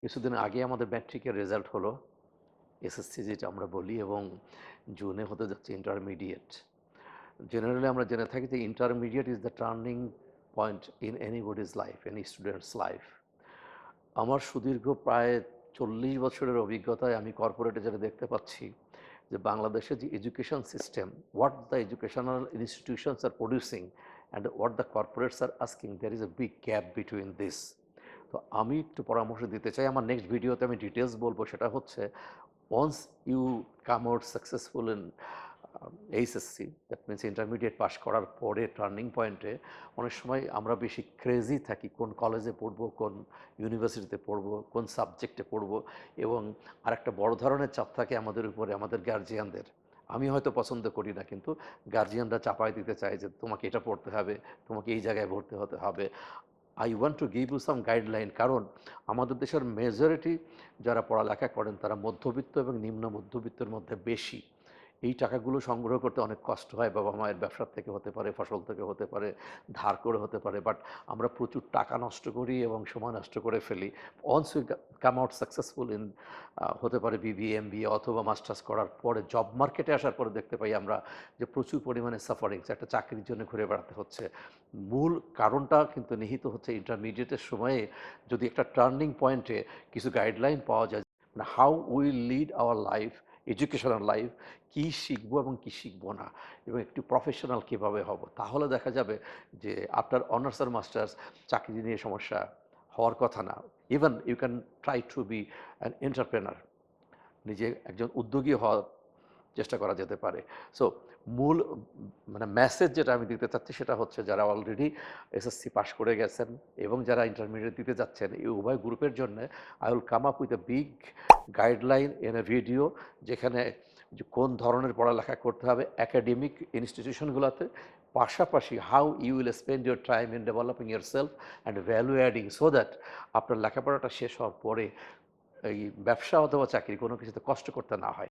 কিছুদিন আগে আমাদের ম্যাট্রিকের রেজাল্ট হলো, এসএসসি যেটা আমরা বলি, এবং জুনে হতে যাচ্ছে ইন্টারমিডিয়েট। জেনারেলি আমরা জেনে থাকি যে intermediate is the turning point in anybody's life, any students life. আমার সুদীর্ঘ প্রায় 40 বছরের অভিজ্ঞতায় আমি কর্পোরেটে যেটা দেখতে পাচ্ছি যে বাংলাদেশের যে education system, what the educational institutions are producing and what the corporates are asking, there is a big gap between this. তো আমি একটু পরামর্শ দিতে চাই। আমার নেক্সট ভিডিওতে আমি ডিটেলস বলবো। সেটা হচ্ছে, once you come out successful in HSC, that means intermediate pass করার পরে টার্নিং পয়েন্টে অনেক সময় আমরা বেশি ক্রেজি থাকি কোন কলেজে পড়বো, কোন ইউনিভার্সিটিতে পড়বো, কোন সাবজেক্টে পড়বো, এবং আরেকটা বড় ধরনের চাপ থাকে আমাদের উপরে, আমাদের গার্জিয়ানদের। আমি হয়তো পছন্দ করি না, কিন্তু গার্জিয়ানরা চাপায় দিতে চায় যে তোমাকে এটা পড়তে হবে, তোমাকে এই জায়গায় ভর্তি হতে হবে। I want to give you some guideline, কারণ আমাদের দেশের মেজরিটি যারা পড়ালেখা করেন তারা মধ্যবিত্ত এবং নিম্ন মধ্যবিত্তের মধ্যে বেশি। এই টাকাগুলো সংগ্রহ করতে অনেক কষ্ট হয়। বাবা মায়ের ব্যবসার থেকে হতে পারে, ফসল থেকে হতে পারে, ধার করে হতে পারে, বাট আমরা প্রচুর টাকা নষ্ট করি এবং সময় নষ্ট করে ফেলি। Once we come out successful in, হতে পারে বিবিএ, এমবিএ অথবা মাস্টার্স করার পরে জব মার্কেটে আসার পরে দেখতে পাই আমরা যে প্রচুর পরিমাণে সাফারিংস, একটা চাকরির জন্য ঘুরে বেড়াতে হচ্ছে। মূল কারণটা কিন্তু নিহিত হচ্ছে ইন্টারমিডিয়েটের সময়ে যদি একটা টার্নিং পয়েন্টে কিছু গাইডলাইন পাওয়া যায়, মানে how will lead our life, educational life, কী শিখবো এবং কী শিখবো না, এবং একটু প্রফেশনাল কীভাবে হব, তাহলে দেখা যাবে যে আপনার অনার্স আর মাস্টার্স চাকরি নিয়ে সমস্যা হওয়ার কথা না। Even you can try to be an entrepreneur, নিজে একজন উদ্যোগী হওয়ার চেষ্টা করা যেতে পারে। সো মূল মানে মেসেজ যেটা আমি দিতে চাচ্ছি সেটা হচ্ছে, যারা অলরেডি এসএসসি পাস করে গেছেন এবং যারা ইন্টারমিডিয়েট দিতে যাচ্ছেন, এই উভয় গ্রুপের জন্য I will come up with a big guideline in a video, যেখানে যে কোন ধরনের পড়ালেখা করতে হবে একাডেমিক ইনস্টিটিউশনগুলোতে, পাশাপাশি how you will spend your time in developing yourself and value adding, so that আপনার লেখাপড়াটা শেষ হওয়ার পরে এই ব্যবসা অথবা চাকরি কোনো কিছুতে কষ্ট করতে না হয়।